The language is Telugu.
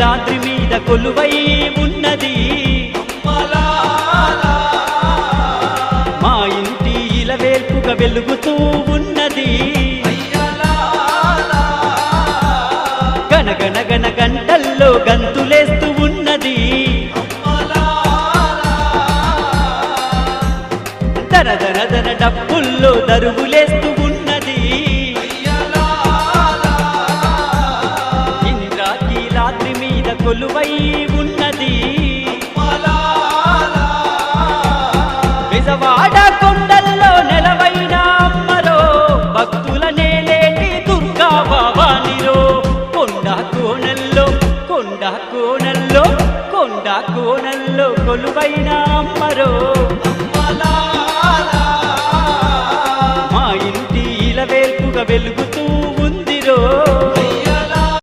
ఇంద్రకీలాద్రి మీద కొలువై ఉన్నది మా ఇంటి ఇలవేల్పుగా వెలుగుతూ ఉన్నది గనగన గన గంటల్లో గంతులేస్తూ ఉన్నది దర దర దర డప్పుల్లో దరువులేస్తూ ఉన్నది ఇంద్రకీలాద్రి మీద కొలువై ఉన్నది బెజవాడ కొండల్లో నెలవైన అమ్మరో భక్తుల నేలేటి దుర్గా భవానిరో కొండ కోణల్లో కొలువైన అమ్మరో